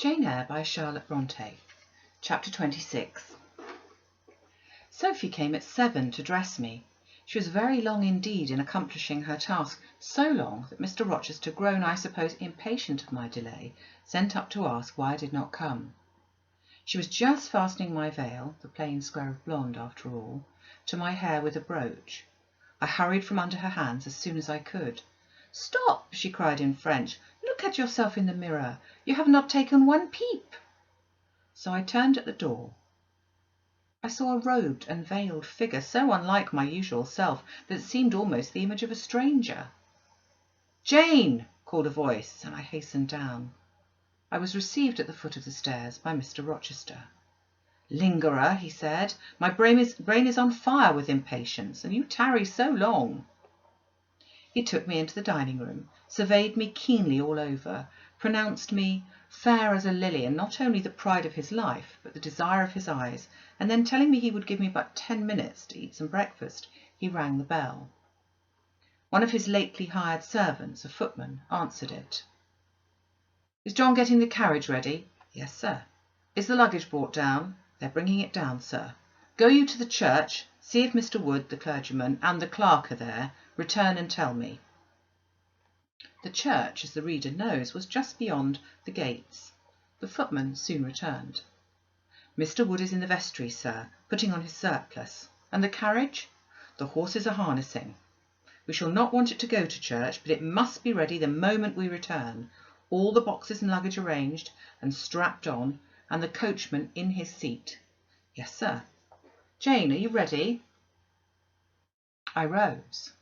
Jane Eyre by Charlotte Brontë. Chapter 26. Sophie came at 7 to dress me. She was very long indeed in accomplishing her task, so long that Mr Rochester, grown, I suppose, impatient of my delay, sent up to ask why I did not come. She was just fastening my veil, the plain square of blonde after all, to my hair with a brooch. I hurried from under her hands as soon as I could. "Stop!" she cried in French. "Look at yourself in the mirror. You have not taken one peep." So I turned at the door. I saw a robed and veiled figure so unlike my usual self that it seemed almost the image of a stranger. "Jane!" called a voice, and I hastened down. I was received at the foot of the stairs by Mr Rochester. "Lingerer," he said, "my brain is on fire with impatience, and you tarry so long." He took me into the dining room, surveyed me keenly all over, pronounced me fair as a lily, and not only the pride of his life, but the desire of his eyes, and then, telling me he would give me but 10 minutes to eat some breakfast, he rang the bell. One of his lately hired servants, a footman, answered it. "Is John getting the carriage ready?" "Yes, sir." "Is the luggage brought down?" "They're bringing it down, sir." "Go you to the church, see if Mr Wood, the clergyman, and the clerk are there. Return and tell me." The church, as the reader knows, was just beyond the gates. The footman soon returned. "Mr Wood is in the vestry, sir, putting on his surplice. And the carriage?" "The horses are harnessing. We shall not want it to go to church, but it must be ready the moment we return. All the boxes and luggage arranged and strapped on, and the coachman in his seat." "Yes, sir." "Jane, are you ready?" I rose.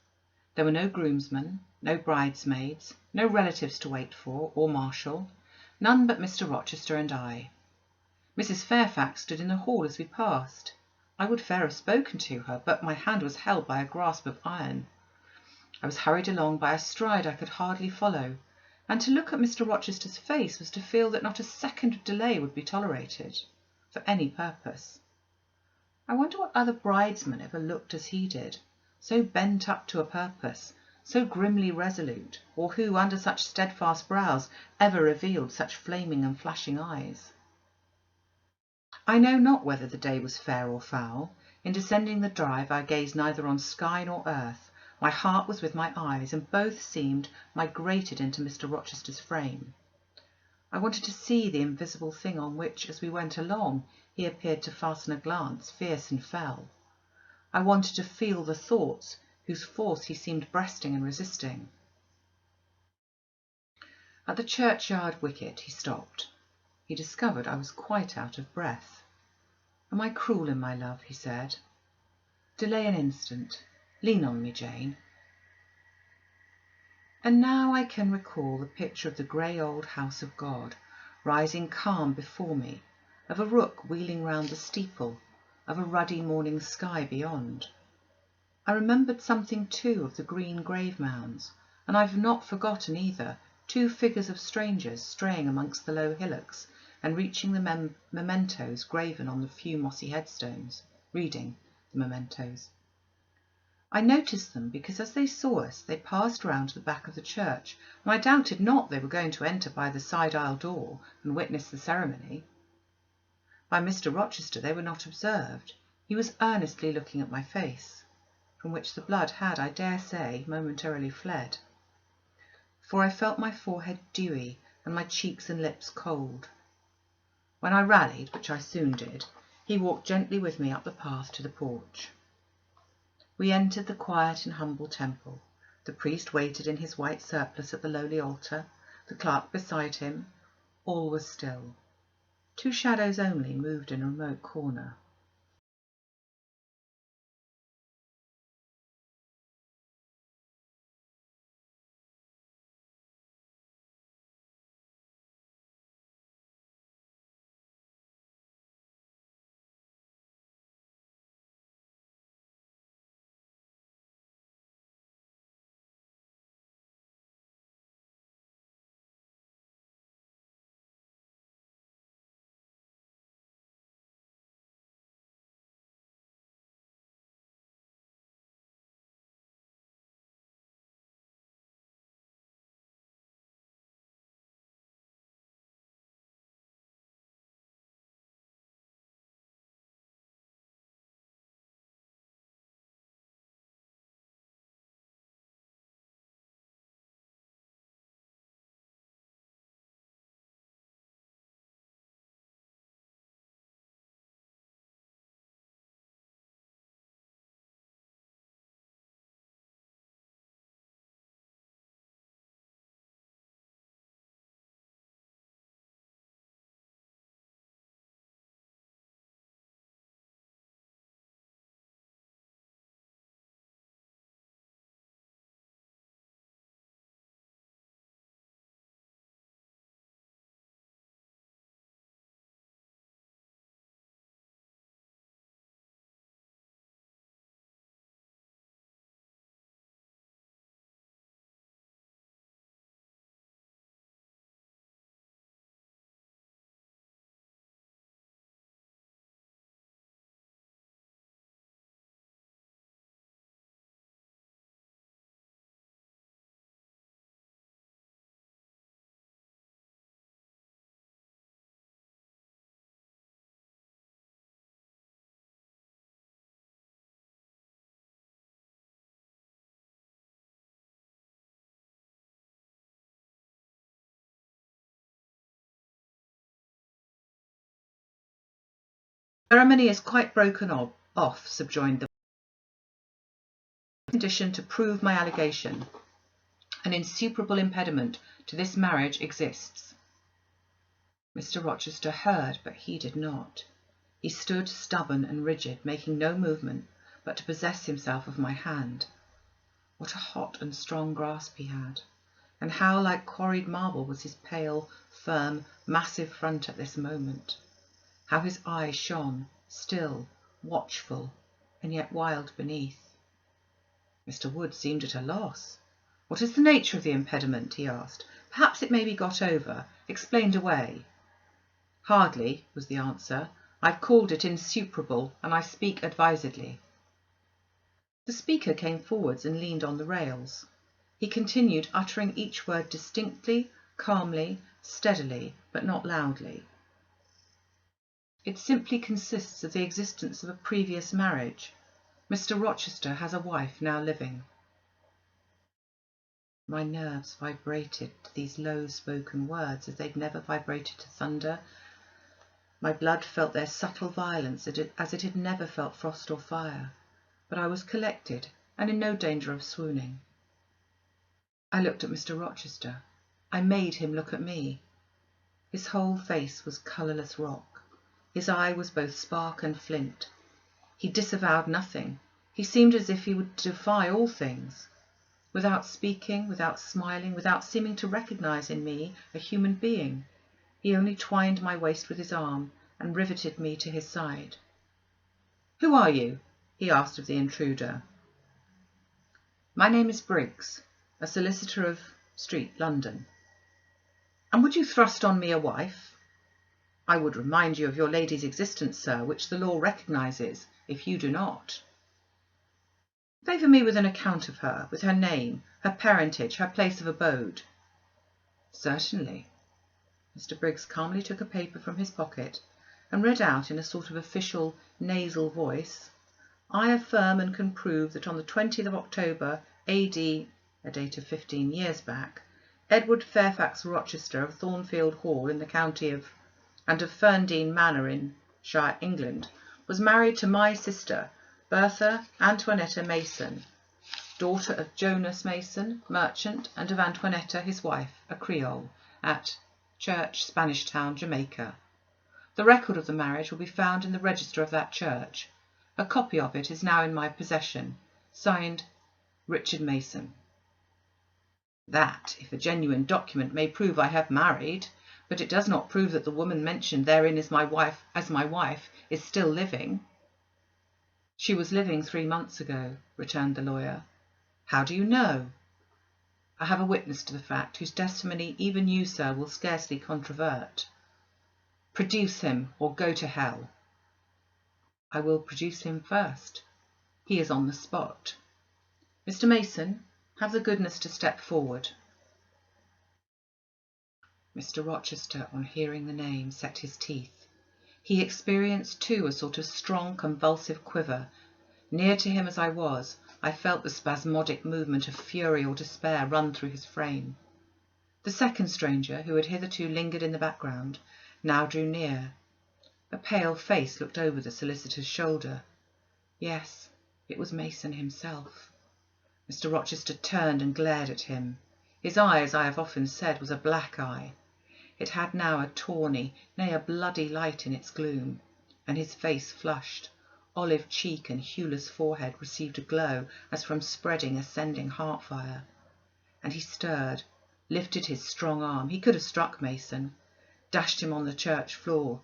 There were no groomsmen, no bridesmaids, no relatives to wait for or marshal, none but Mr Rochester and I. Mrs Fairfax stood in the hall as we passed. I would fair have spoken to her, but my hand was held by a grasp of iron. I was hurried along by a stride I could hardly follow, and to look at Mr Rochester's face was to feel that not a second of delay would be tolerated, for any purpose. I wonder what other bridesman ever looked as he did, so bent up to a purpose, so grimly resolute, or who, under such steadfast brows, ever revealed such flaming and flashing eyes. I know not whether the day was fair or foul. In descending the drive I gazed neither on sky nor earth. My heart was with my eyes, and both seemed migrated into Mr Rochester's frame. I wanted to see the invisible thing on which, as we went along, he appeared to fasten a glance, fierce and fell. I wanted to feel the thoughts whose force he seemed breasting and resisting. At the churchyard wicket he stopped. He discovered I was quite out of breath. "Am I cruel in my love?" he said. "Delay an instant. Lean on me, Jane." And now I can recall the picture of the grey old house of God, rising calm before me, of a rook wheeling round the steeple, of a ruddy morning sky beyond. I remembered something too of the green grave mounds, and I have not forgotten either 2 figures of strangers straying amongst the low hillocks and reaching the mementos graven on the few mossy headstones, reading the mementos. I noticed them because as they saw us they passed round to the back of the church, and I doubted not they were going to enter by the side aisle door and witness the ceremony. By Mr Rochester they were not observed. He was earnestly looking at my face, from which the blood had, I dare say, momentarily fled, for I felt my forehead dewy and my cheeks and lips cold. When I rallied, which I soon did, he walked gently with me up the path to the porch. We entered the quiet and humble temple. The priest waited in his white surplice at the lowly altar, the clerk beside him. All was still. 2 shadows only moved in a remote corner. Ceremony is quite broken off, subjoined the condition to prove my allegation. An insuperable impediment to this marriage exists. Mr. Rochester heard, but heeded not. He stood stubborn and rigid, making no movement but to possess himself of my hand. What a hot and strong grasp he had, and how like quarried marble was his pale, firm, massive front at this moment. How his eyes shone, still, watchful, and yet wild beneath. Mr. Wood seemed at a loss. "What is the nature of the impediment?" he asked. "Perhaps it may be got over, explained away." "Hardly," was the answer. "I've called it insuperable, and I speak advisedly." The speaker came forwards and leaned on the rails. He continued, uttering each word distinctly, calmly, steadily, but not loudly. "It simply consists of the existence of a previous marriage. Mr. Rochester has a wife now living." My nerves vibrated to these low-spoken words as they'd never vibrated to thunder. My blood felt their subtle violence as it had never felt frost or fire, but I was collected and in no danger of swooning. I looked at Mr. Rochester. I made him look at me. His whole face was colourless rock. His eye was both spark and flint. He disavowed nothing. He seemed as if he would defy all things. Without speaking, without smiling, without seeming to recognise in me a human being, he only twined my waist with his arm and riveted me to his side. "Who are you?" he asked of the intruder. "My name is Briggs, a solicitor of Street, London." "And would you thrust on me a wife?" "I would remind you of your lady's existence, sir, which the law recognises, if you do not." "Favour me with an account of her, with her name, her parentage, her place of abode." "Certainly." Mr. Briggs calmly took a paper from his pocket and read out in a sort of official nasal voice, "I affirm and can prove that on the 20th of October, A.D., a date of 15 years back, Edward Fairfax Rochester of Thornfield Hall in the county of, and of Ferndean Manor in Shire, England, was married to my sister, Bertha Antoinette Mason, daughter of Jonas Mason, merchant, and of Antoinette, his wife, a Creole, at Church, Spanish Town, Jamaica. The record of the marriage will be found in the register of that church. A copy of it is now in my possession. Signed, Richard Mason." "That, if a genuine document, may prove I have married, but it does not prove that the woman mentioned therein as my wife is still living." "She was living 3 months ago," returned the lawyer. "How do you know?" "I have a witness to the fact, whose testimony even you, sir, will scarcely controvert." "Produce him, or go to hell." "I will produce him first. He is on the spot. Mr. Mason, have the goodness to step forward." Mr. Rochester, on hearing the name, set his teeth. He experienced, too, a sort of strong, convulsive quiver. Near to him as I was, I felt the spasmodic movement of fury or despair run through his frame. The second stranger, who had hitherto lingered in the background, now drew near. A pale face looked over the solicitor's shoulder. Yes, it was Mason himself. Mr. Rochester turned and glared at him. His eye, as I have often said, was a black eye. It had now a tawny, nay, a bloody light in its gloom, and his face flushed. Olive cheek and hueless forehead received a glow as from spreading, ascending heart-fire. And he stirred, lifted his strong arm. He could have struck Mason, dashed him on the church floor,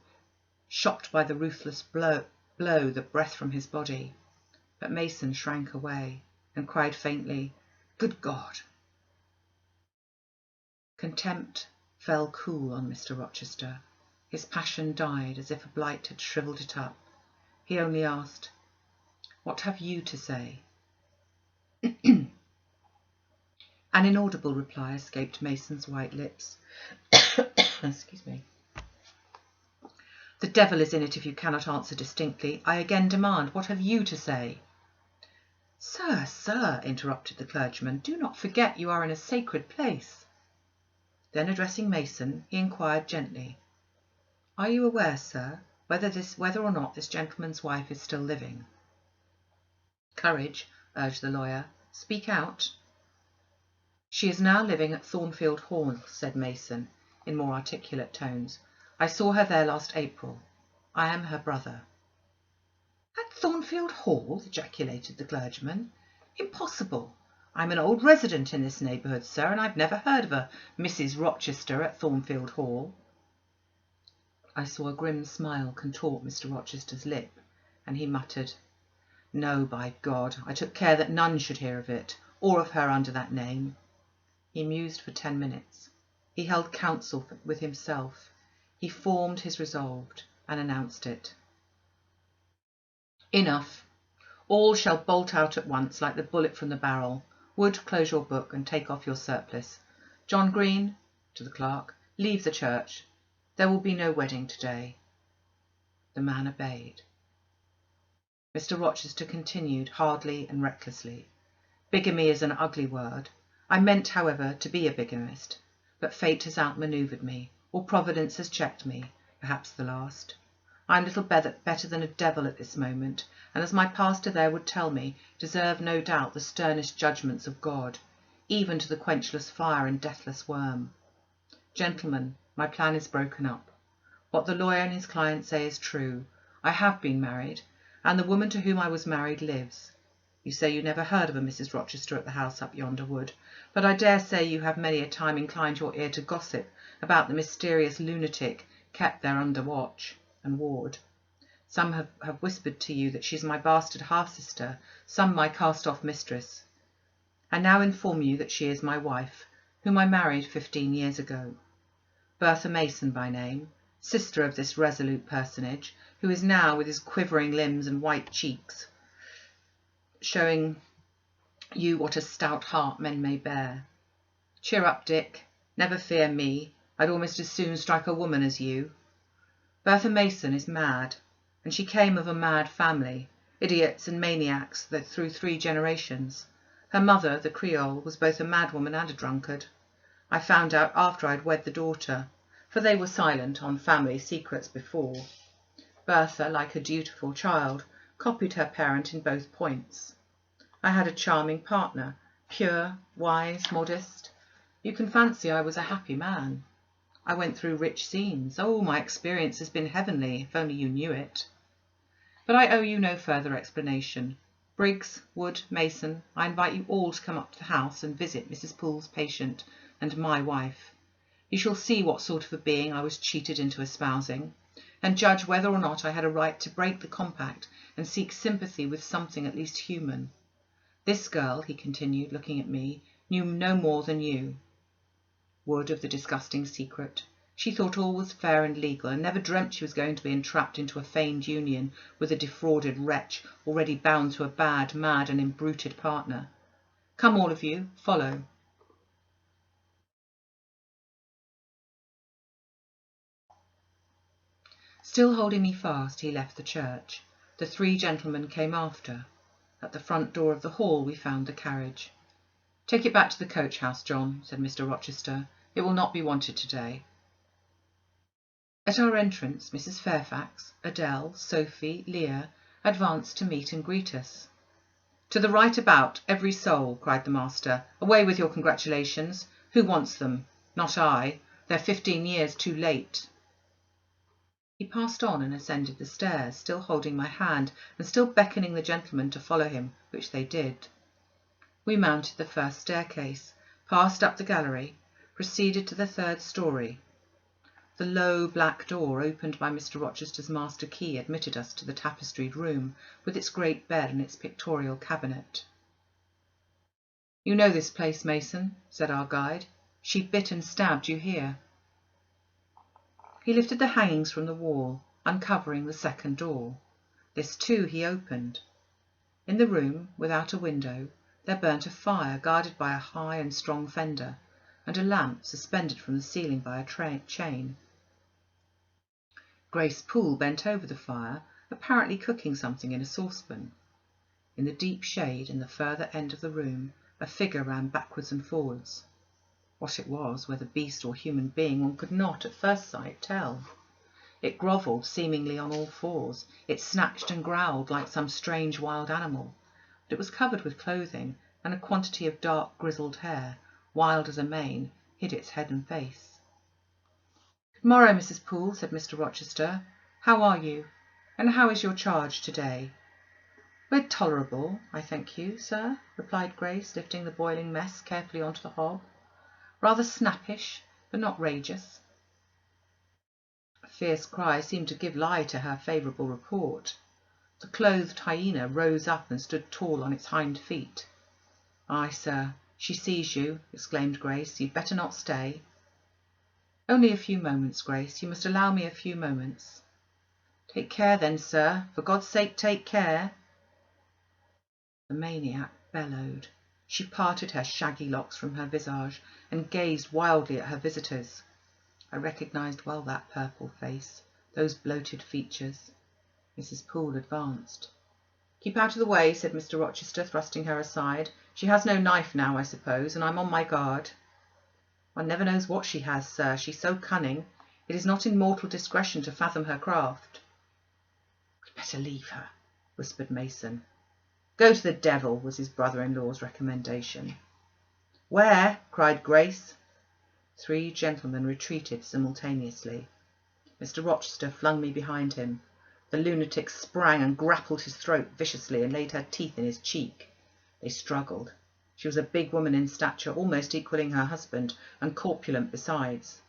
shocked by the ruthless blow that breath from his body. But Mason shrank away and cried faintly, "Good God!" Contempt fell cool on Mr. Rochester. His passion died as if a blight had shrivelled it up. He only asked, "What have you to say?" An inaudible reply escaped Mason's white lips. Excuse me. "The devil is in it if you cannot answer distinctly. I again demand, what have you to say?" "Sir, sir," interrupted the clergyman, "do not forget you are in a sacred place." Then, addressing Mason, he inquired gently, "Are you aware, sir, whether or not this gentleman's wife is still living. Courage, urged the lawyer. Speak out. She is now living at Thornfield Hall, said Mason, in more articulate tones. I saw her there last April. I am her brother. At Thornfield Hall? Ejaculated the clergyman. Impossible. I'm an old resident in this neighbourhood, sir, and I've never heard of a Mrs Rochester at Thornfield Hall. I saw a grim smile contort Mr Rochester's lip, and he muttered, No, by God, I took care that none should hear of it, or of her under that name. He mused for 10 minutes. He held counsel with himself. He formed his resolve, and announced it. Enough. All shall bolt out at once, like the bullet from the barrel. Wood, close your book, and take off your surplice. John Green, to the clerk, leave the church. There will be no wedding today. The man obeyed. Mr Rochester continued, hardly and recklessly. Bigamy is an ugly word. I meant, however, to be a bigamist, but fate has outmanoeuvred me, or Providence has checked me, perhaps the last. I am little better than a devil at this moment, and as my pastor there would tell me, deserve no doubt the sternest judgments of God, even to the quenchless fire and deathless worm. Gentlemen, my plan is broken up. What the lawyer and his client say is true. I have been married, and the woman to whom I was married lives. You say you never heard of a Mrs Rochester at the house up yonder wood, but I dare say you have many a time inclined your ear to gossip about the mysterious lunatic kept there under watch and ward. Some have whispered to you that she is my bastard half-sister, some my cast-off mistress. I now inform you that she is my wife, whom I married 15 years ago. Bertha Mason by name, sister of this resolute personage, who is now, with his quivering limbs and white cheeks, showing you what a stout heart men may bear. Cheer up, Dick. Never fear me. I'd almost as soon strike a woman as you. Bertha Mason is mad, and she came of a mad family, idiots and maniacs through 3 generations. Her mother, the Creole, was both a madwoman and a drunkard. I found out after I'd wed the daughter, for they were silent on family secrets before. Bertha, like a dutiful child, copied her parent in both points. I had a charming partner, pure, wise, modest. You can fancy I was a happy man. I went through rich scenes. Oh, my experience has been heavenly, if only you knew it. But I owe you no further explanation. Briggs, Wood, Mason, I invite you all to come up to the house and visit Mrs Poole's patient and my wife. You shall see what sort of a being I was cheated into espousing, and judge whether or not I had a right to break the compact and seek sympathy with something at least human. This girl, he continued, looking at me, knew no more than you. Wood of the disgusting secret. She thought all was fair and legal, and never dreamt she was going to be entrapped into a feigned union with a defrauded wretch already bound to a bad, mad, and imbruted partner. Come, all of you, follow. Still holding me fast, he left the church. The 3 gentlemen came after. At the front door of the hall we found the carriage. Take it back to the coach-house, John, said Mr Rochester. It will not be wanted today. At our entrance, Mrs Fairfax, Adele, Sophie, Leah advanced to meet and greet us. To the right about, every soul, cried the master. Away with your congratulations. Who wants them? Not I. They're 15 years too late. He passed on and ascended the stairs, still holding my hand and still beckoning the gentlemen to follow him, which they did. We mounted the first staircase, passed up the gallery, proceeded to the 3rd story. The low black door, opened by Mr Rochester's master key, admitted us to the tapestried room, with its great bed and its pictorial cabinet. You know this place, Mason, said our guide. She bit and stabbed you here. He lifted the hangings from the wall, uncovering the 2nd door. This too he opened. In the room, without a window, there burnt a fire guarded by a high and strong fender, and a lamp suspended from the ceiling by a chain. Grace Poole bent over the fire, apparently cooking something in a saucepan. In the deep shade in the further end of the room, a figure ran backwards and forwards. What it was, whether beast or human being, one could not at first sight tell. It grovelled seemingly on all fours. It snatched and growled like some strange wild animal. But it was covered with clothing, and a quantity of dark grizzled hair, wild as a mane, hid its head and face. "Good morrow, Mrs. Poole," said Mr. Rochester. "How are you? And how is your charge to-day?" "We're tolerable, I thank you, sir," replied Grace, lifting the boiling mess carefully onto the hob. "Rather snappish, but not rageous." A fierce cry seemed to give lie to her favourable report. The clothed hyena rose up and stood tall on its hind feet. "Aye, sir, she sees you," exclaimed Grace. "You'd better not stay." "Only a few moments, Grace. You must allow me a few moments." "Take care then, sir. For God's sake, take care." The maniac bellowed. She parted her shaggy locks from her visage and gazed wildly at her visitors. I recognised well that purple face, those bloated features. Mrs. Poole advanced. "Keep out of the way," said Mr. Rochester, thrusting her aside. "She has no knife now, I suppose, and I'm on my guard." "One never knows what she has, sir. She's so cunning. It is not in mortal discretion to fathom her craft." "We'd better leave her," whispered Mason. "Go to the devil," was his brother-in-law's recommendation. "Where?" cried Grace. 3 gentlemen retreated simultaneously. Mr. Rochester flung me behind him. The lunatic sprang and grappled his throat viciously and laid her teeth in his cheek. They struggled. She was a big woman in stature, almost equalling her husband, and corpulent besides.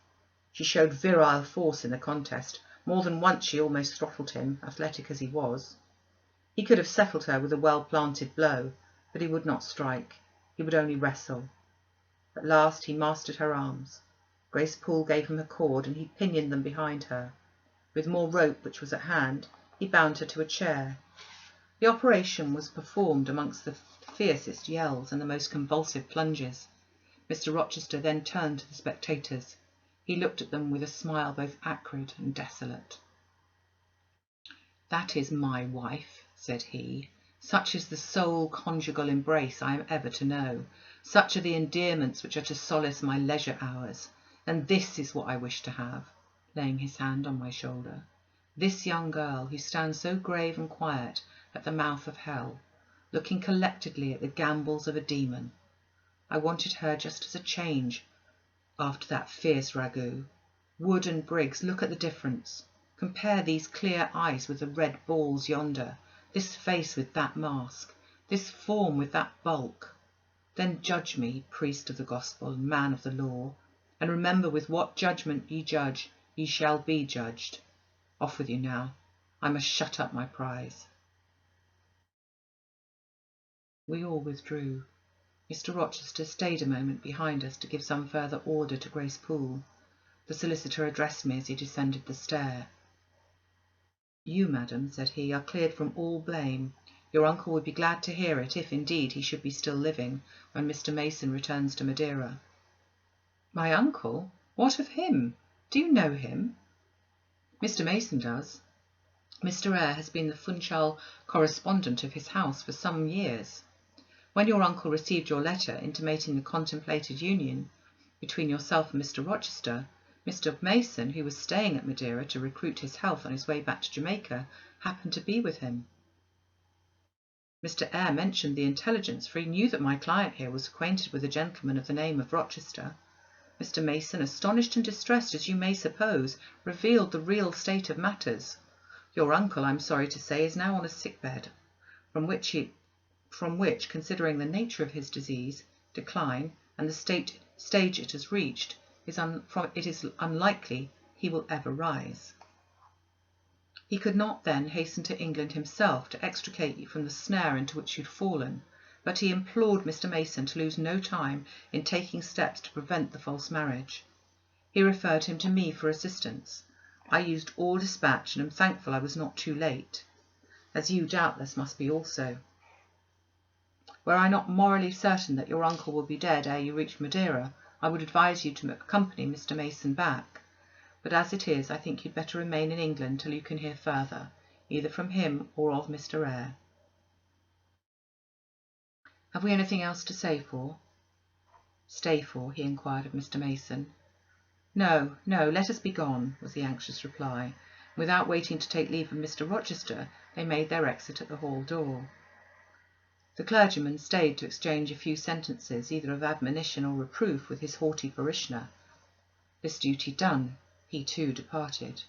She showed virile force in the contest. More than once she almost throttled him, athletic as he was. He could have settled her with a well-planted blow, but he would not strike. He would only wrestle. At last he mastered her arms. Grace Poole gave him a cord, and he pinioned them behind her. With more rope which was at hand, he bound her to a chair. The operation was performed amongst the fiercest yells and the most convulsive plunges. Mr. Rochester then turned to the spectators. He looked at them with a smile both acrid and desolate. "That is my wife," said he. "Such is the sole conjugal embrace I am ever to know. Such are the endearments which are to solace my leisure hours. And this is what I wish to have," laying his hand on my shoulder. "This young girl who stands so grave and quiet at the mouth of hell, looking collectedly at the gambols of a demon. I wanted her just as a change after that fierce ragout. Wood and Briggs, look at the difference. Compare these clear eyes with the red balls yonder, this face with that mask, this form with that bulk. Then judge me, priest of the gospel and man of the law, and remember with what judgment ye judge, ye shall be judged. Off with you now. I must shut up my prize." We all withdrew. Mr. Rochester stayed a moment behind us to give some further order to Grace Poole. The solicitor addressed me as he descended the stair. "You, madam," said he, "are cleared from all blame. Your uncle would be glad to hear it, if indeed he should be still living, when Mr. Mason returns to Madeira." "My uncle? What of him? Do you know him?" "Mr. Mason does. Mr. Eyre has been the Funchal correspondent of his house for some years. When your uncle received your letter intimating the contemplated union between yourself and Mr. Rochester, Mr. Mason, who was staying at Madeira to recruit his health on his way back to Jamaica, happened to be with him. Mr. Eyre mentioned the intelligence, for he knew that my client here was acquainted with a gentleman of the name of Rochester. Mr. Mason, astonished and distressed, as you may suppose, revealed the real state of matters. Your uncle, I'm sorry to say, is now on a sick-bed, from which, considering the nature of his disease, decline, and the stage it has reached, it is unlikely he will ever rise. He could not then hasten to England himself to extricate you from the snare into which you'd fallen, but he implored Mr. Mason to lose no time in taking steps to prevent the false marriage. He referred him to me for assistance. I used all dispatch, and am thankful I was not too late, as you doubtless must be also. Were I not morally certain that your uncle will be dead ere you reach Madeira, I would advise you to accompany Mr. Mason back. But as it is, I think you'd better remain in England till you can hear further, either from him or of Mr. Eyre. Have we anything else to stay for?" he inquired of Mr. Mason. No, let us be gone," was the anxious reply. Without waiting to take leave of Mr Rochester, they made their exit at the hall door. The clergyman stayed to exchange a few sentences, either of admonition or reproof, with his haughty parishioner. This duty done, he too departed.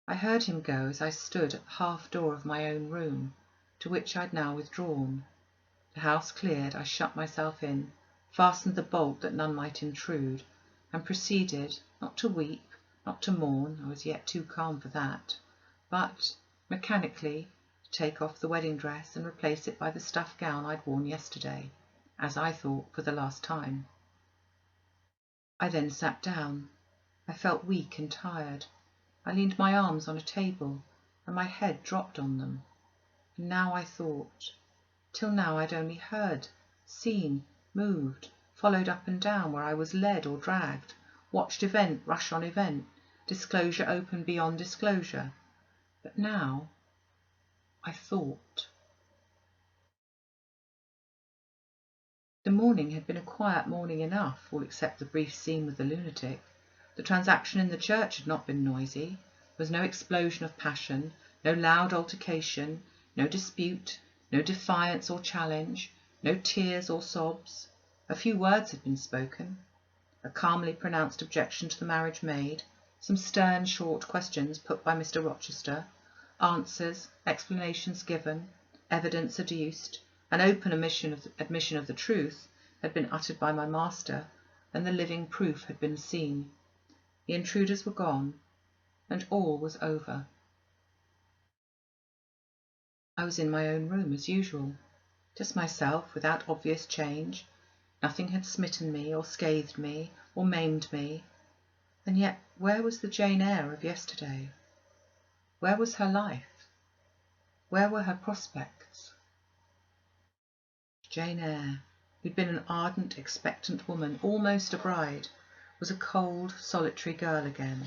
I heard him go as I stood at the half door of my own room, to which I had now withdrawn. The house cleared, I shut myself in, fastened the bolt that none might intrude, and proceeded, not to weep, not to mourn, I was yet too calm for that, but, mechanically, to take off the wedding dress and replace it by the stuff gown I'd worn yesterday, as I thought, for the last time. I then sat down. I felt weak and tired. I leaned my arms on a table, and my head dropped on them. And now I thought. Till now I'd only heard, seen, moved, followed up and down where I was led or dragged, watched event rush on event, disclosure open beyond disclosure. But now I thought. The morning had been a quiet morning enough, all except the brief scene with the lunatic. The transaction in the church had not been noisy. There was no explosion of passion, no loud altercation, no dispute, no defiance or challenge, no tears or sobs. A few words had been spoken. A calmly pronounced objection to the marriage made, some stern short questions put by Mr Rochester, answers, explanations given, evidence adduced, an open admission of the truth had been uttered by my master, and the living proof had been seen. The intruders were gone, and all was over. I was in my own room as usual, just myself, without obvious change. Nothing had smitten me, or scathed me, or maimed me. And yet where was the Jane Eyre of yesterday? Where was her life? Where were her prospects? Jane Eyre, who'd been an ardent, expectant woman, almost a bride, was a cold, solitary girl again.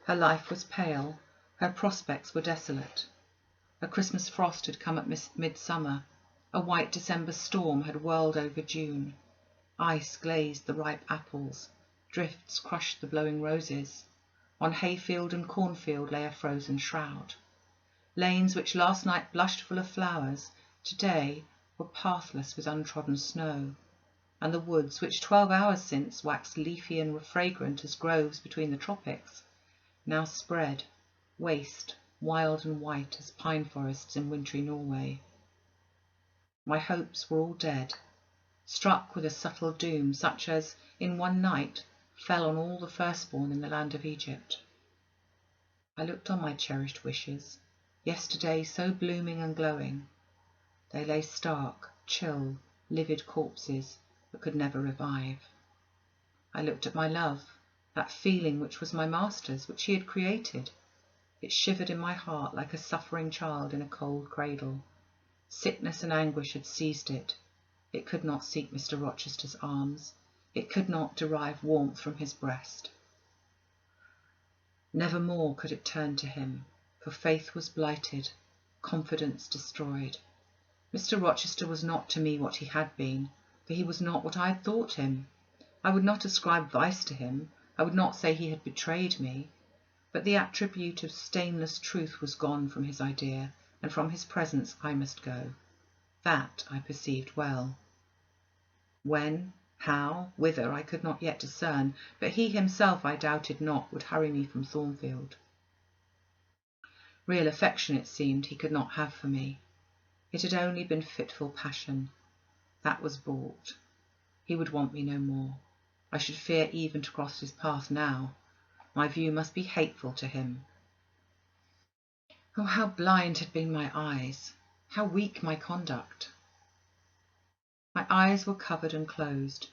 Her life was pale, her prospects were desolate. A Christmas frost had come at midsummer, a white December storm had whirled over June. Ice glazed the ripe apples, drifts crushed the blowing roses. On hayfield and cornfield lay a frozen shroud. Lanes which last night blushed full of flowers, today were pathless with untrodden snow, and the woods, which 12 hours since waxed leafy and fragrant as groves between the tropics, now spread, waste, wild and white as pine forests in wintry Norway. My hopes were all dead, struck with a subtle doom, such as, in one night, fell on all the firstborn in the land of Egypt. I looked on my cherished wishes, yesterday so blooming and glowing. They lay stark, chill, livid corpses that could never revive. I looked at my love, that feeling which was my master's, which he had created. It shivered in my heart like a suffering child in a cold cradle. Sickness and anguish had seized it. It could not seek Mr Rochester's arms. It could not derive warmth from his breast. Never more could it turn to him, for faith was blighted, confidence destroyed. Mr Rochester was not to me what he had been, for he was not what I had thought him. I would not ascribe vice to him, I would not say he had betrayed me, but the attribute of stainless truth was gone from his idea, and from his presence I must go. That I perceived well. When, how, whither, I could not yet discern, but he himself, I doubted not, would hurry me from Thornfield. Real affection, it seemed, he could not have for me. It had only been fitful passion. That was bought. He would want me no more. I should fear even to cross his path now. My view must be hateful to him. Oh, how blind had been my eyes! How weak my conduct! My eyes were covered and closed.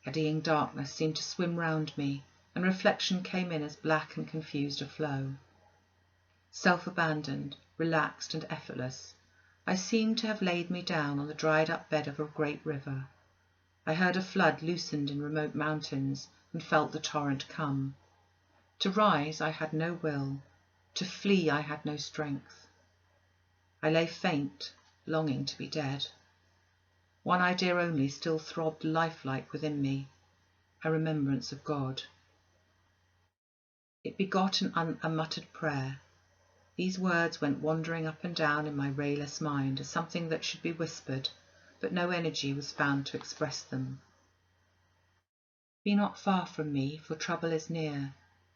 Eddying darkness seemed to swim round me, and reflection came in as black and confused a flow. Self-abandoned, relaxed and effortless, I seemed to have laid me down on the dried-up bed of a great river. I heard a flood loosened in remote mountains, and felt the torrent come. To rise I had no will, to flee I had no strength. I lay faint, longing to be dead. One idea only still throbbed lifelike within me, a remembrance of God. It begot an unmuttered prayer. These words went wandering up and down in my rayless mind as something that should be whispered, but no energy was found to express them. Be not far from me, for trouble is near.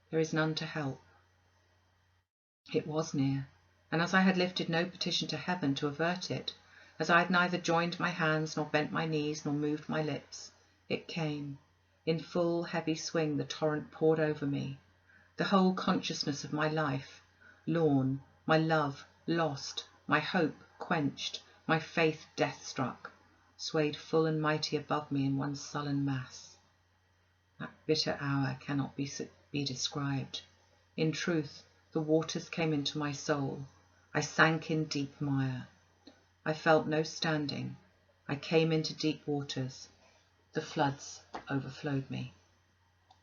There is none to help. It was near, and as I had lifted no petition to heaven to avert it, as I had neither joined my hands, nor bent my knees, nor moved my lips, it came. In full, heavy swing the torrent poured over me. The whole consciousness of my life, lorn, my love lost, my hope quenched, my faith death-struck, swayed full and mighty above me in one sullen mass. That bitter hour cannot be described. In truth, the waters came into my soul. I sank in deep mire. I felt no standing. I came into deep waters. The floods overflowed me.